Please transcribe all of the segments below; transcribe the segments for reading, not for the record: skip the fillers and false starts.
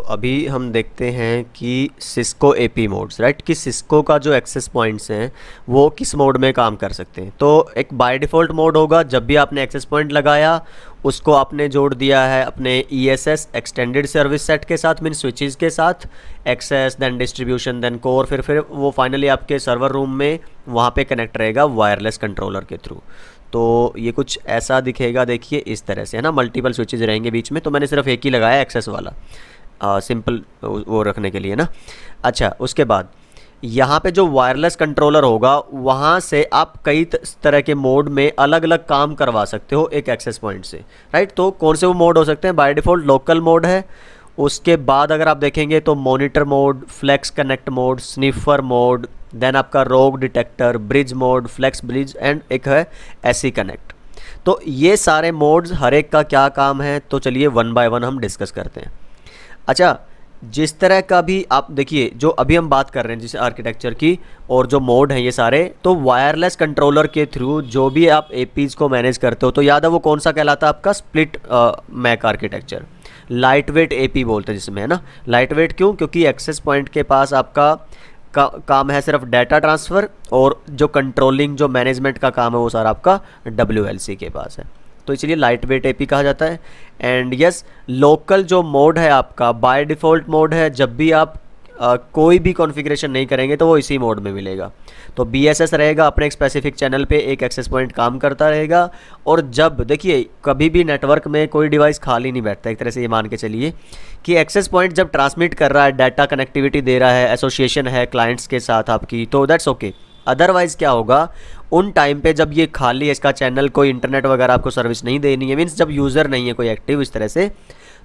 अभी हम देखते हैं कि सिस्को एपी मोड्स, राइट, कि सिस्को का जो एक्सेस पॉइंट्स हैं वो किस मोड में काम कर सकते हैं। तो एक बाय डिफ़ॉल्ट मोड होगा, जब भी आपने एक्सेस पॉइंट लगाया उसको आपने जोड़ दिया है अपने ESS एक्सटेंडेड सर्विस सेट के साथ, मीन स्विचेस के साथ, access then distribution then core, फिर वो फाइनली आपके सर्वर रूम में वहाँ पे कनेक्ट रहेगा वायरलेस कंट्रोलर के थ्रू। तो ये कुछ ऐसा दिखेगा, देखिए इस तरह से, है ना, मल्टीपल स्विचेज रहेंगे बीच में। तो मैंने सिर्फ एक ही लगाया एक्सेस वाला, सिंपल वो रखने के लिए ना। अच्छा, उसके बाद यहाँ पे जो वायरलेस कंट्रोलर होगा वहाँ से आप कई तरह के मोड में अलग अलग काम करवा सकते हो एक एक्सेस पॉइंट से, राइट। तो कौन से वो मोड हो सकते हैं? बाय डिफ़ॉल्ट लोकल मोड है। उसके बाद अगर आप देखेंगे तो monitor mode, flex connect mode, sniffer mode, then आपका rogue detector, bridge mode, flex bridge, and एक है एसी कनेक्ट। तो ये सारे मोड्स हर एक का क्या काम है, तो चलिए वन बाय वन हम डिस्कस करते हैं। अच्छा, जिस तरह का भी आप देखिए, जो अभी हम बात कर रहे हैं जिस आर्किटेक्चर की और जो मोड हैं ये सारे, तो वायरलेस कंट्रोलर के थ्रू जो भी आप एपीज़ को मैनेज करते हो, तो याद है वो कौन सा कहलाता है आपका? Split MAC architecture, lightweight AP बोलते हैं जिसमें, है ना। लाइट वेट क्यों? क्योंकि एक्सेस पॉइंट के पास आपका काम है सिर्फ डाटा ट्रांसफ़र, और जो कंट्रोलिंग जो मैनेजमेंट का काम है वो सारा आपका WLC के पास है। तो इसलिए लाइट वेट एपी कहा जाता है। एंड यस, लोकल जो मोड है आपका बाय डिफ़ॉल्ट मोड है, जब भी आप कोई भी कॉन्फ़िगरेशन नहीं करेंगे तो वो इसी मोड में मिलेगा। तो BSS रहेगा, अपने एक स्पेसिफिक चैनल पे एक एक्सेस पॉइंट काम करता रहेगा। और जब देखिए कभी भी नेटवर्क में कोई डिवाइस खाली नहीं बैठता, एक तरह से ये मान के चलिए कि एक्सेस पॉइंट जब ट्रांसमिट कर रहा है, डाटा कनेक्टिविटी दे रहा है, एसोसिएशन है क्लाइंट्स के साथ आपकी, तो दैट्स ओके। अदरवाइज़ क्या होगा, उन टाइम पे जब ये खाली है इसका चैनल, कोई इंटरनेट वगैरह आपको सर्विस नहीं देनी है, मीन्स जब यूज़र नहीं है कोई एक्टिव इस तरह से,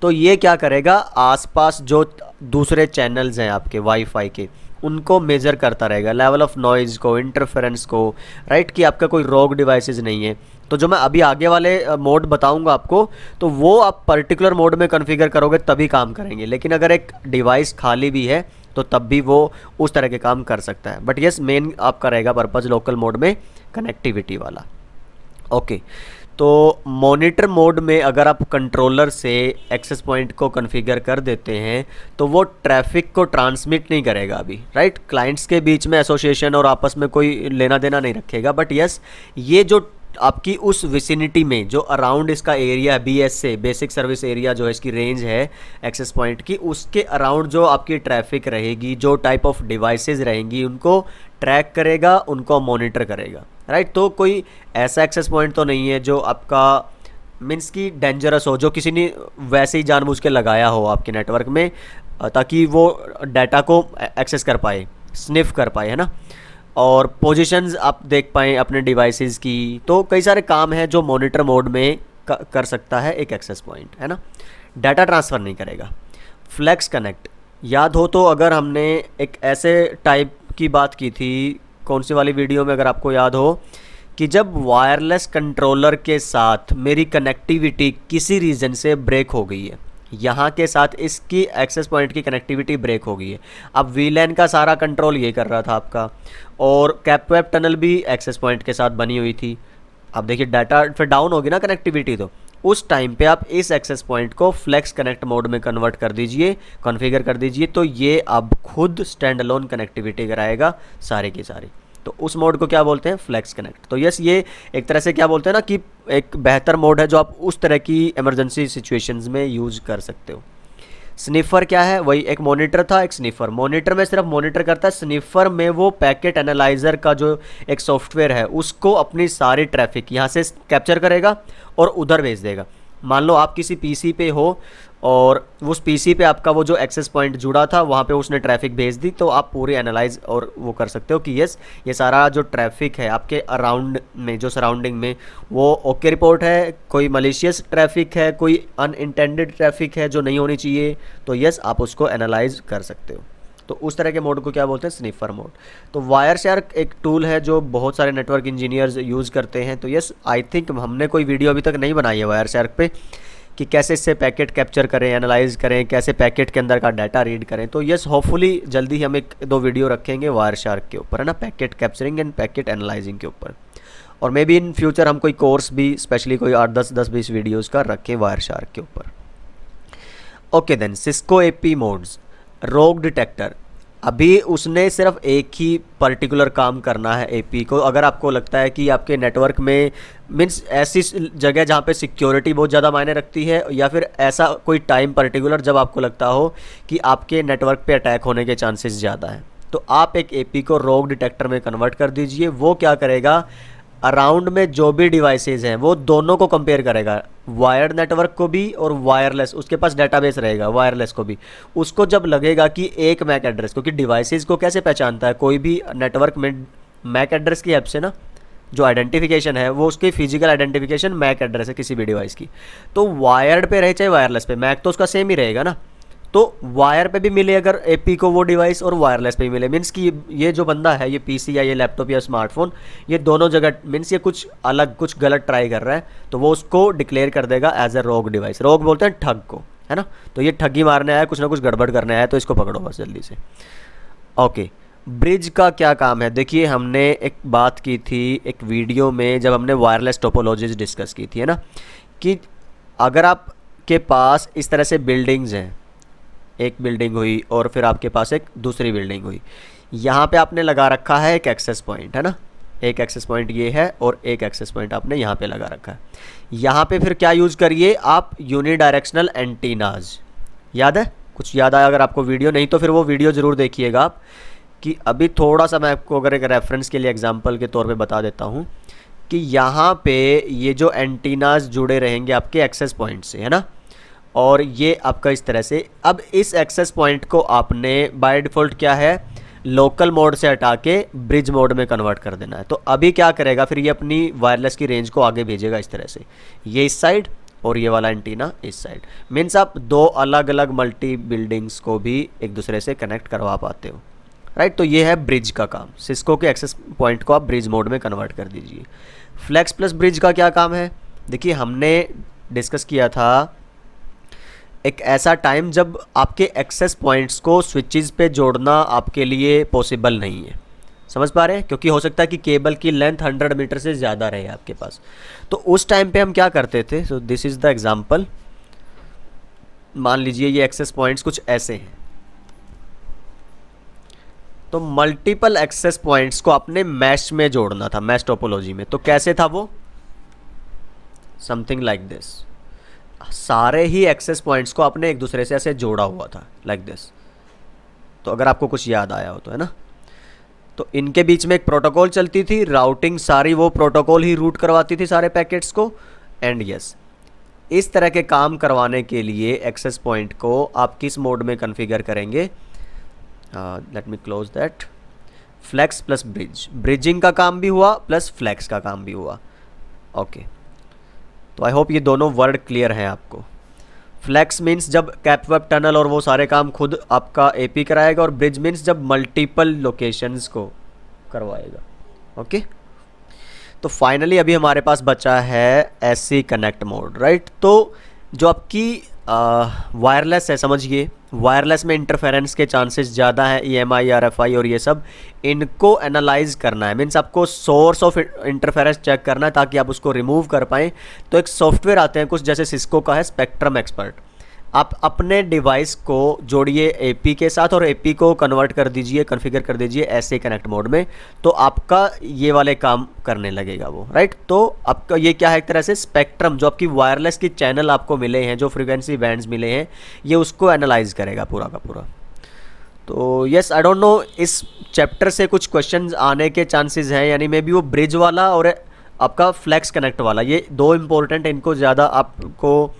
तो ये क्या करेगा, आसपास जो दूसरे चैनल्स हैं आपके वाईफाई के, उनको मेज़र करता रहेगा, लेवल ऑफ नॉइज़ को, इंटरफेरेंस को, राइट, कि आपका कोई रोग डिवाइसेस नहीं है। तो जो मैं अभी आगे वाले मोड बताऊंगा आपको, तो वो आप पर्टिकुलर मोड में कॉन्फ़िगर करोगे तभी काम करेंगे। लेकिन अगर एक डिवाइस खाली भी है तो तब भी वो उस तरह के काम कर सकता है। बट यस, मेन आपका रहेगा पर्पज़ लोकल मोड में कनेक्टिविटी वाला। ओके, तो मॉनिटर मोड में अगर आप कंट्रोलर से एक्सेस पॉइंट को कॉन्फ़िगर कर देते हैं तो वो ट्रैफिक को ट्रांसमिट नहीं करेगा अभी, राइट। क्लाइंट्स के बीच में एसोसिएशन और आपस में कोई लेना देना नहीं रखेगा। बट यस, ये जो आपकी उस विसिनिटी में जो अराउंड इसका एरिया है, BS से बेसिक सर्विस एरिया जो है, इसकी रेंज है एक्सेस पॉइंट की, उसके अराउंड जो आपकी ट्रैफिक रहेगी, जो टाइप ऑफ डिवाइसेस रहेंगी, उनको ट्रैक करेगा, उनको मॉनिटर करेगा, राइट। तो कोई ऐसा एक्सेस पॉइंट तो नहीं है जो आपका मीन्स की डेंजरस हो, जो किसी ने वैसे ही जानबूझ के लगाया हो आपके नेटवर्क में ताकि वो डाटा को एक्सेस कर पाए, स्निफ कर पाए, है ना, और पोजीशंस आप देख पाएँ अपने डिवाइसेस की। तो कई सारे काम हैं जो मॉनिटर मोड में कर सकता है एक एक्सेस पॉइंट, है ना। डाटा ट्रांसफ़र नहीं करेगा। फ्लेक्स कनेक्ट याद हो तो, अगर हमने एक ऐसे टाइप की बात की थी कौन सी वाली वीडियो में, अगर आपको याद हो, कि जब वायरलेस कंट्रोलर के साथ मेरी कनेक्टिविटी किसी रीज़न से ब्रेक हो गई है, यहाँ के साथ इसकी एक्सेस पॉइंट की कनेक्टिविटी ब्रेक हो गई है। अब VLAN का सारा कंट्रोल ये कर रहा था आपका, और कैप वेब टनल भी एक्सेस पॉइंट के साथ बनी हुई थी। अब देखिए डाटा फिर डाउन होगी ना कनेक्टिविटी, तो उस टाइम पे आप इस एक्सेस पॉइंट को फ्लेक्स कनेक्ट मोड में कन्वर्ट कर दीजिए, कॉन्फ़िगर कर दीजिए, तो ये अब खुद स्टैंड अलोन कनेक्टिविटी कराएगा सारी की सारी। तो उस मोड को क्या बोलते हैं? Flex connect. तो यस, ये एक तरह से क्या बोलते हैं ना कि एक बेहतर मोड है जो आप उस तरह की इमरजेंसी सिचुएशंस में यूज़ कर सकते हो। स्निफर क्या है? वही एक मॉनिटर था, एक स्निफर। मॉनिटर में सिर्फ मॉनिटर करता है, स्निफर में वो पैकेट एनालाइजर का जो एक सॉफ्टवेयर है उसको अपनी सारी ट्रैफिक यहाँ से कैप्चर करेगा और उधर भेज देगा। मान लो आप किसी पीसी पे हो और उस पीसी पे आपका वो जो एक्सेस पॉइंट जुड़ा था वहाँ पे उसने ट्रैफिक भेज दी, तो आप पूरी एनालाइज और वो कर सकते हो कि यस, ये सारा जो ट्रैफिक है आपके अराउंड में, जो सराउंडिंग में, वो ओके रिपोर्ट है, कोई मलिशियस ट्रैफिक है, कोई अनइंटेंडेड ट्रैफिक है जो नहीं होनी चाहिए, तो यस आप उसको एनालाइज कर सकते हो। तो उस तरह के मोड को क्या बोलते हैं? Sniffer mode. तो वायर शार्क एक टूल है जो बहुत सारे नेटवर्क इंजीनियर्स यूज़ करते हैं। तो यस, आई थिंक हमने कोई वीडियो अभी तक नहीं बनाई है वायर शार्क पे कि कैसे इससे पैकेट कैप्चर करें, एनालाइज करें, कैसे पैकेट के अंदर का डाटा रीड करें। तो यस, होपफुली जल्दी हम एक दो वीडियो रखेंगे वायर शार्क के ऊपर, है ना, packet capturing end packet analysing के ऊपर। और मे बी इन फ्यूचर हम कोई कोर्स भी स्पेशली कोई 8, 10, 20 वीडियोज़ का रखें वायर शार्क के ऊपर। Okay then, Cisco AP modes, rogue detector. अभी उसने सिर्फ एक ही पर्टिकुलर काम करना है एपी को। अगर आपको लगता है कि आपके नेटवर्क में मीन्स ऐसी जगह जहाँ पे सिक्योरिटी बहुत ज़्यादा मायने रखती है, या फिर ऐसा कोई टाइम पर्टिकुलर जब आपको लगता हो कि आपके नेटवर्क पे अटैक होने के चांसेस ज़्यादा हैं, तो आप एक एपी को रोग डिटेक्टर में कन्वर्ट कर दीजिए। वो क्या करेगा, अराउंड में जो भी डिवाइसेज हैं वो दोनों को कंपेयर करेगा, वायर्ड नेटवर्क को भी और वायरलेस, उसके पास डेटाबेस रहेगा वायरलेस को भी। उसको जब लगेगा कि एक मैक एड्रेस, क्योंकि डिवाइसेज को कैसे पहचानता है कोई भी नेटवर्क में, मैक एड्रेस की हेल्प से ना, जो आइडेंटिफिकेशन है वो उसकी फिजिकल आइडेंटिफिकेशन मैक एड्रेस है किसी भी डिवाइस की। तो वायर्ड पे रहे चाहे वायरलेस पे, मैक तो उसका सेम ही रहेगा ना। तो वायर पे भी मिले अगर एपी को वो डिवाइस, और वायरलेस पे भी मिले, मीन्स कि ये जो बंदा है, ये पीसी या ये लैपटॉप या स्मार्टफोन, ये दोनों जगह मीन्स ये कुछ अलग कुछ गलत ट्राई कर रहा है, तो वो उसको डिक्लेयर कर देगा एज ए रोग डिवाइस। रोग बोलते हैं ठग को, है ना। तो ये ठगी मारने आया, कुछ ना कुछ गड़बड़ करने आया, तो इसको पकड़ो बस जल्दी से। ओके, ब्रिज का क्या काम है? देखिए, हमने एक बात की थी एक वीडियो में जब हमने वायरलेस टोपोलॉजीज डिस्कस की थी, है ना, कि अगर आपके पास इस तरह से बिल्डिंग्स हैं, एक बिल्डिंग हुई और फिर आपके पास एक दूसरी बिल्डिंग हुई, यहाँ पे आपने लगा रखा है एक एक्सेस पॉइंट, है ना, एक एक्सेस पॉइंट ये है और एक एक्सेस पॉइंट आपने यहाँ पे लगा रखा है। यहाँ पे फिर क्या यूज़ करिए आप, यूनिडायरेक्शनल एंटीनाज। याद है? कुछ याद आया अगर आपको वीडियो, नहीं तो फिर वो वीडियो ज़रूर देखिएगा आप। कि अभी थोड़ा सा मैं आपको अगर एक रेफरेंस के लिए एग्जांपल के तौर पे बता देता हूँ कि यहाँ पे ये जो एंटीनाज जुड़े रहेंगे आपके एक्सेस पॉइंट से, है ना, और ये आपका इस तरह से। अब इस एक्सेस पॉइंट को आपने बाय डिफ़ॉल्ट क्या है, लोकल मोड से हटा के ब्रिज मोड में कन्वर्ट कर देना है। तो अभी क्या करेगा फिर, ये अपनी वायरलेस की रेंज को आगे भेजेगा इस तरह से, ये इस साइड और ये वाला एंटीना इस साइड। मीन्स आप दो अलग अलग मल्टी बिल्डिंग्स को भी एक दूसरे से कनेक्ट करवा पाते हो, राइट। तो ये है ब्रिज का काम। सिस्को के एक्सेस पॉइंट को आप ब्रिज मोड में कन्वर्ट कर दीजिए। फ्लेक्स प्लस ब्रिज का क्या काम है? देखिए, हमने डिस्कस किया था एक ऐसा टाइम जब आपके एक्सेस पॉइंट्स को स्विचेस पे जोड़ना आपके लिए पॉसिबल नहीं है। समझ पा रहे हैं? क्योंकि हो सकता है कि केबल की लेंथ 100 मीटर से ज़्यादा रहे आपके पास। तो उस टाइम पे हम क्या करते थे, so this is the example. मान लीजिए ये एक्सेस पॉइंट्स कुछ ऐसे हैं, तो मल्टीपल एक्सेस पॉइंट्स को आपने मैश में जोड़ना था, मैश टोपोलॉजी में। तो कैसे था वो? Something like this. सारे ही एक्सेस पॉइंट्स को आपने एक दूसरे से ऐसे जोड़ा हुआ था, लाइक दिस। तो अगर आपको कुछ याद आया हो तो, है ना। तो इनके बीच में एक प्रोटोकॉल चलती थी, राउटिंग सारी वो प्रोटोकॉल ही रूट करवाती थी सारे पैकेट्स को। एंड यस, इस तरह के काम करवाने के लिए एक्सेस पॉइंट को आप किस मोड में कॉन्फ़िगर करेंगे? Let me close that. Flex plus bridge, bridging का काम भी हुआ प्लस फ्लेक्स का काम भी हुआ। ओके, तो आई होप ये दोनों वर्ड क्लियर हैं आपको। फ्लेक्स मीन्स जब कैप वेब टनल और वो सारे काम खुद आपका एपी कराएगा, और ब्रिज मीन्स जब मल्टीपल लोकेशंस को करवाएगा। ओके, तो फाइनली अभी हमारे पास बचा है एससी कनेक्ट मोड, राइट। तो जो आपकी वायरलेस है, समझिए वायरलेस में इंटरफेरेंस के चांसेस ज़्यादा हैं, EMI RFI और ये सब, इनको एनालाइज करना है। मीन्स आपको सोर्स ऑफ इंटरफेरेंस चेक करना है ताकि आप उसको रिमूव कर पाएँ। तो एक सॉफ्टवेयर आते हैं कुछ, जैसे सिस्को का है स्पेक्ट्रम एक्सपर्ट। आप अपने डिवाइस को जोड़िए एपी के साथ और एपी को कन्वर्ट कर दीजिए, कॉन्फ़िगर कर दीजिए ऐसे कनेक्ट मोड में, तो आपका ये वाले काम करने लगेगा वो, राइट। तो आपका ये क्या है, एक तरह से स्पेक्ट्रम, जो आपकी वायरलेस की चैनल आपको मिले हैं, जो फ्रीक्वेंसी बैंड्स मिले हैं, ये उसको एनालाइज करेगा पूरा का पूरा। तो यस, आई डोंट नो इस चैप्टर से कुछ क्वेश्चंस आने के चांसेस हैं, यानी मे बी वो ब्रिज वाला और आपका फ्लेक्स कनेक्ट वाला, ये दो इंपॉर्टेंट, इनको ज़्यादा आपको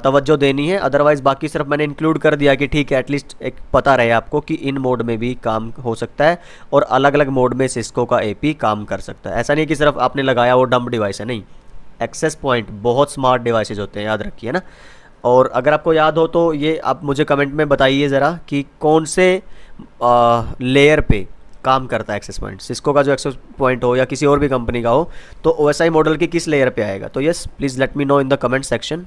तवज्जो देनी है। अदरवाइज़ बाकी सिर्फ मैंने इंक्लूड कर दिया कि ठीक है, एटलीस्ट एक पता रहे आपको कि इन मोड में भी काम हो सकता है और अलग अलग मोड में सिस्को का एपी काम कर सकता है। ऐसा नहीं कि सिर्फ आपने लगाया वो डम्प डिवाइस है, नहीं। एक्सेस पॉइंट बहुत स्मार्ट डिवाइसेज होते हैं, याद रखिए ना। और अगर आपको याद हो तो ये आप मुझे कमेंट में बताइए ज़रा कि कौन से लेयर पे काम करता है एक्सेस पॉइंट। सिस्को का जो एक्सेस पॉइंट हो या किसी और भी कंपनी का हो, तो OSI मॉडल के किस लेयर पे आएगा। तो yes, please let me know in the comment section.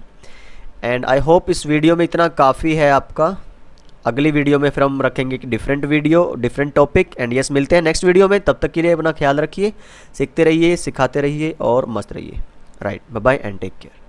And I hope इस वीडियो में इतना काफ़ी है आपका। अगली वीडियो में फिर हम रखेंगे कि different video, different topic. And yes, मिलते हैं नेक्स्ट वीडियो में। तब तक के लिए अपना ख्याल रखिए, सीखते रहिए, सिखाते रहिए और मस्त रहिए। Right, bye bye and take care.